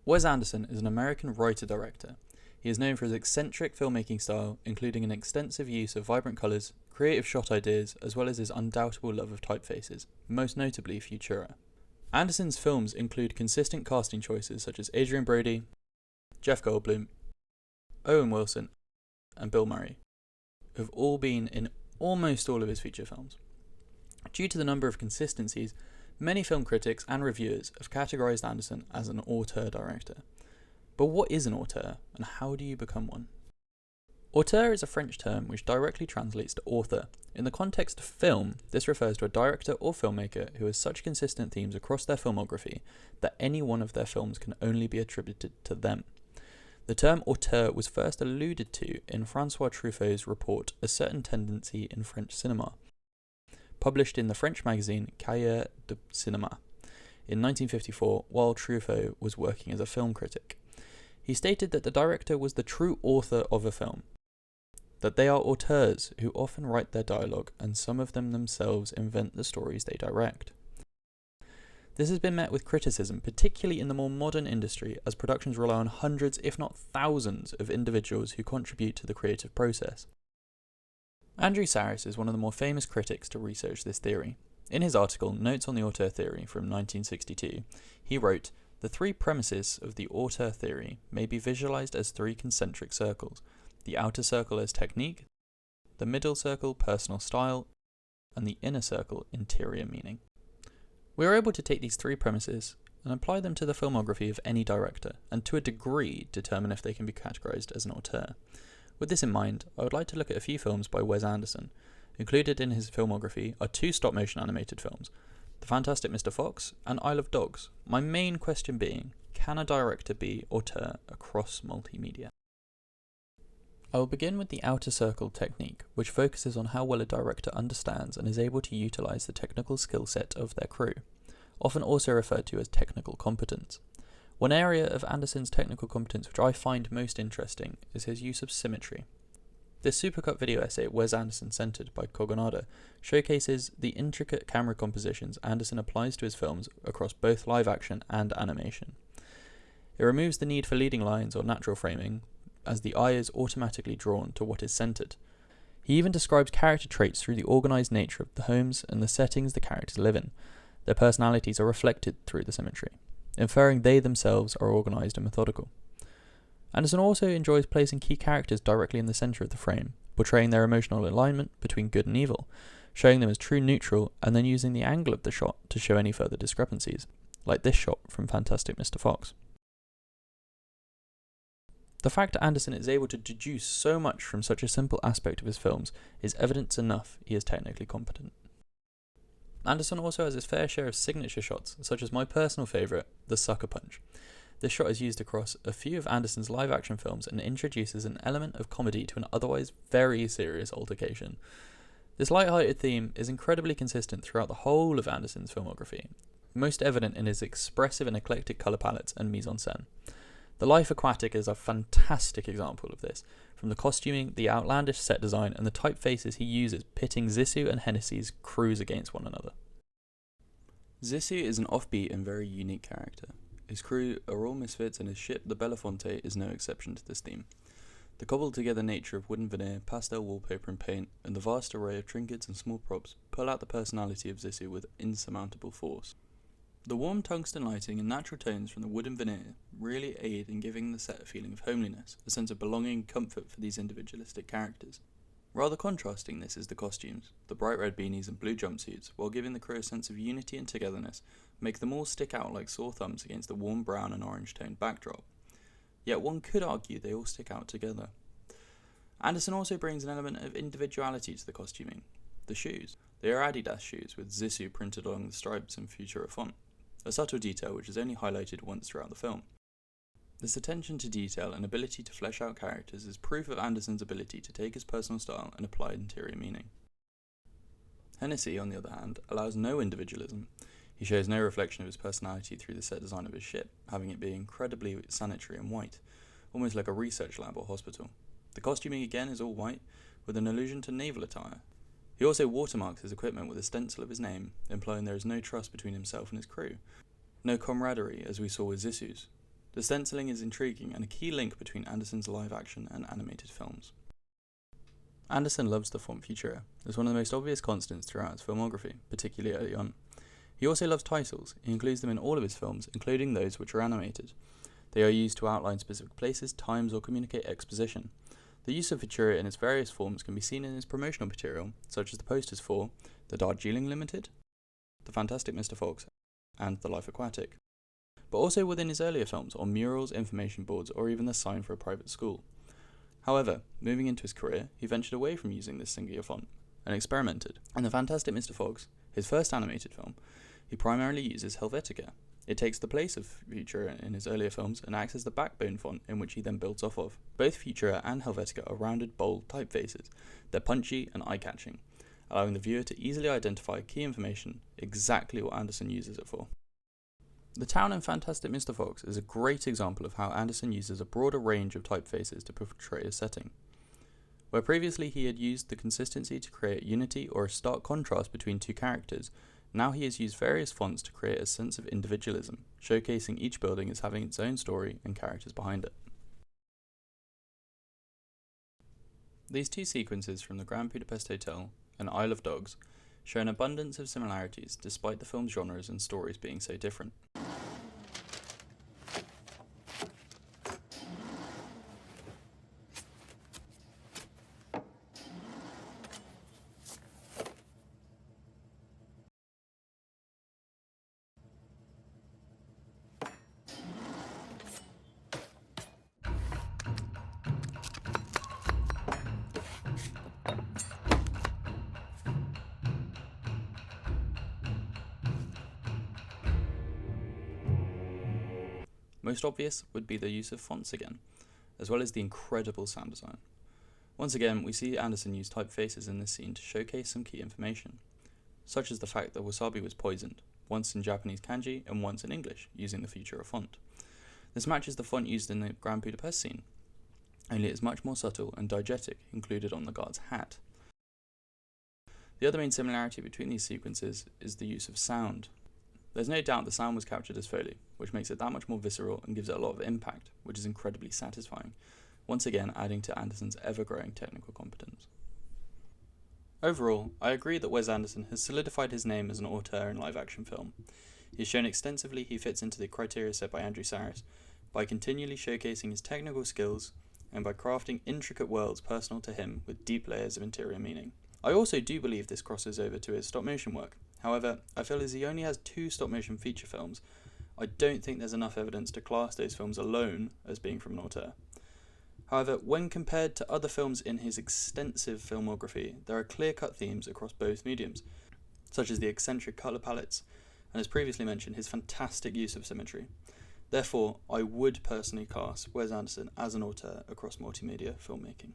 Wes Anderson is an American writer-director. He is known for his eccentric filmmaking style, including an extensive use of vibrant colours, creative shot ideas, as well as his undoubtable love of typefaces, most notably Futura. Anderson's films include consistent casting choices such as Adrien Brody, Jeff Goldblum, Owen Wilson, and Bill Murray, who have all been in almost all of his feature films. Due to the number of consistencies, many film critics and reviewers have categorized Anderson as an auteur director. But what is an auteur, and how do you become one? Auteur is a French term which directly translates to author. In the context of film, this refers to a director or filmmaker who has such consistent themes across their filmography that any one of their films can only be attributed to them. The term auteur was first alluded to in François Truffaut's report A Certain Tendency in French Cinema, published in the French magazine Cahiers de Cinéma in 1954 while Truffaut was working as a film critic. He stated that the director was the true author of a film, that they are auteurs who often write their dialogue and some of them themselves invent the stories they direct. This has been met with criticism, particularly in the more modern industry, as productions rely on hundreds, if not thousands, of individuals who contribute to the creative process. Andrew Sarris is one of the more famous critics to research this theory. In his article, Notes on the Auteur Theory from 1962, he wrote, "The three premises of the Auteur Theory may be visualized as three concentric circles, the outer circle as technique, the middle circle personal style, and the inner circle interior meaning." We are able to take these three premises and apply them to the filmography of any director, and to a degree determine if they can be categorized as an auteur. With this in mind, I would like to look at a few films by Wes Anderson. Included in his filmography are two stop-motion animated films, The Fantastic Mr. Fox and Isle of Dogs. My main question being, can a director be auteur across multimedia? I will begin with the outer circle technique, which focuses on how well a director understands and is able to utilize the technical skill set of their crew, often also referred to as technical competence. One area of Anderson's technical competence which I find most interesting is his use of symmetry. This supercut video essay, Wes Anderson Centered by Cogonada, showcases the intricate camera compositions Anderson applies to his films across both live action and animation. It removes the need for leading lines or natural framing, as the eye is automatically drawn to what is centered. He even describes character traits through the organized nature of the homes and the settings the characters live in. Their personalities are reflected through the symmetry, inferring they themselves are organized and methodical. Anderson also enjoys placing key characters directly in the center of the frame, portraying their emotional alignment between good and evil, showing them as true neutral, and then using the angle of the shot to show any further discrepancies, like this shot from Fantastic Mr. Fox. The fact that Anderson is able to deduce so much from such a simple aspect of his films is evidence enough he is technically competent. Anderson also has his fair share of signature shots, such as my personal favourite, the Sucker Punch. This shot is used across a few of Anderson's live-action films and introduces an element of comedy to an otherwise very serious altercation. This light-hearted theme is incredibly consistent throughout the whole of Anderson's filmography, most evident in his expressive and eclectic colour palettes and mise-en-scène. The Life Aquatic is a fantastic example of this, from the costuming, the outlandish set design, and the typefaces he uses pitting Zissou and Hennessy's crews against one another. Zissou is an offbeat and very unique character. His crew are all misfits, and his ship, the Belafonte, is no exception to this theme. The cobbled-together nature of wooden veneer, pastel wallpaper and paint, and the vast array of trinkets and small props pull out the personality of Zissou with insurmountable force. The warm tungsten lighting and natural tones from the wooden veneer really aid in giving the set a feeling of homeliness, a sense of belonging and comfort for these individualistic characters. Rather contrasting this is the costumes. The bright red beanies and blue jumpsuits, while giving the crew a sense of unity and togetherness, make them all stick out like sore thumbs against the warm brown and orange toned backdrop. Yet one could argue they all stick out together. Anderson also brings an element of individuality to the costuming. The shoes. They are Adidas shoes with Zissou printed along the stripes in Futura font, a subtle detail which is only highlighted once throughout the film. This attention to detail and ability to flesh out characters is proof of Anderson's ability to take his personal style and apply interior meaning. Hennessy, on the other hand, allows no individualism. He shows no reflection of his personality through the set design of his ship, having it be incredibly sanitary and white, almost like a research lab or hospital. The costuming again is all white, with an allusion to naval attire. He also watermarks his equipment with a stencil of his name, implying there is no trust between himself and his crew, no camaraderie as we saw with Zissou's. The stenciling is intriguing and a key link between Anderson's live-action and animated films. Anderson loves the font Futura as one of the most obvious constants throughout his filmography, particularly early on. He also loves titles. He includes them in all of his films, including those which are animated. They are used to outline specific places, times, or communicate exposition. The use of Futura in its various forms can be seen in his promotional material, such as the posters for The Darjeeling Limited, The Fantastic Mr. Fox, and The Life Aquatic, but also within his earlier films on murals, information boards, or even the sign for a private school. However, moving into his career, he ventured away from using this singular font and experimented. In The Fantastic Mr. Fox, his first animated film, he primarily uses Helvetica. It takes the place of Futura in his earlier films and acts as the backbone font in which he then builds off of. Both Futura and Helvetica are rounded, bold typefaces. They're punchy and eye-catching, allowing the viewer to easily identify key information, exactly what Anderson uses it for. The town in Fantastic Mr. Fox is a great example of how Anderson uses a broader range of typefaces to portray a setting. Where previously he had used the consistency to create unity or a stark contrast between two characters, now he has used various fonts to create a sense of individualism, showcasing each building as having its own story and characters behind it. These two sequences from the Grand Budapest Hotel and Isle of Dogs show an abundance of similarities despite the film's genres and stories being so different. Most obvious would be the use of fonts again, as well as the incredible sound design. Once again, we see Anderson use typefaces in this scene to showcase some key information, such as the fact that wasabi was poisoned, once in Japanese kanji and once in English, using the Futura font. This matches the font used in the Grand Budapest scene, only it is much more subtle and diegetic, included on the guard's hat. The other main similarity between these sequences is the use of sound. There's no doubt the sound was captured as Foley, which makes it that much more visceral and gives it a lot of impact, which is incredibly satisfying, once again adding to Anderson's ever-growing technical competence. Overall, I agree that Wes Anderson has solidified his name as an auteur in live-action film. He has shown extensively he fits into the criteria set by Andrew Sarris, by continually showcasing his technical skills and by crafting intricate worlds personal to him with deep layers of interior meaning. I also do believe this crosses over to his stop-motion work. However, I feel as he only has 2 stop-motion feature films, I don't think there's enough evidence to class those films alone as being from an auteur. However, when compared to other films in his extensive filmography, there are clear-cut themes across both mediums, such as the eccentric colour palettes, and as previously mentioned, his fantastic use of symmetry. Therefore, I would personally class Wes Anderson as an auteur across multimedia filmmaking.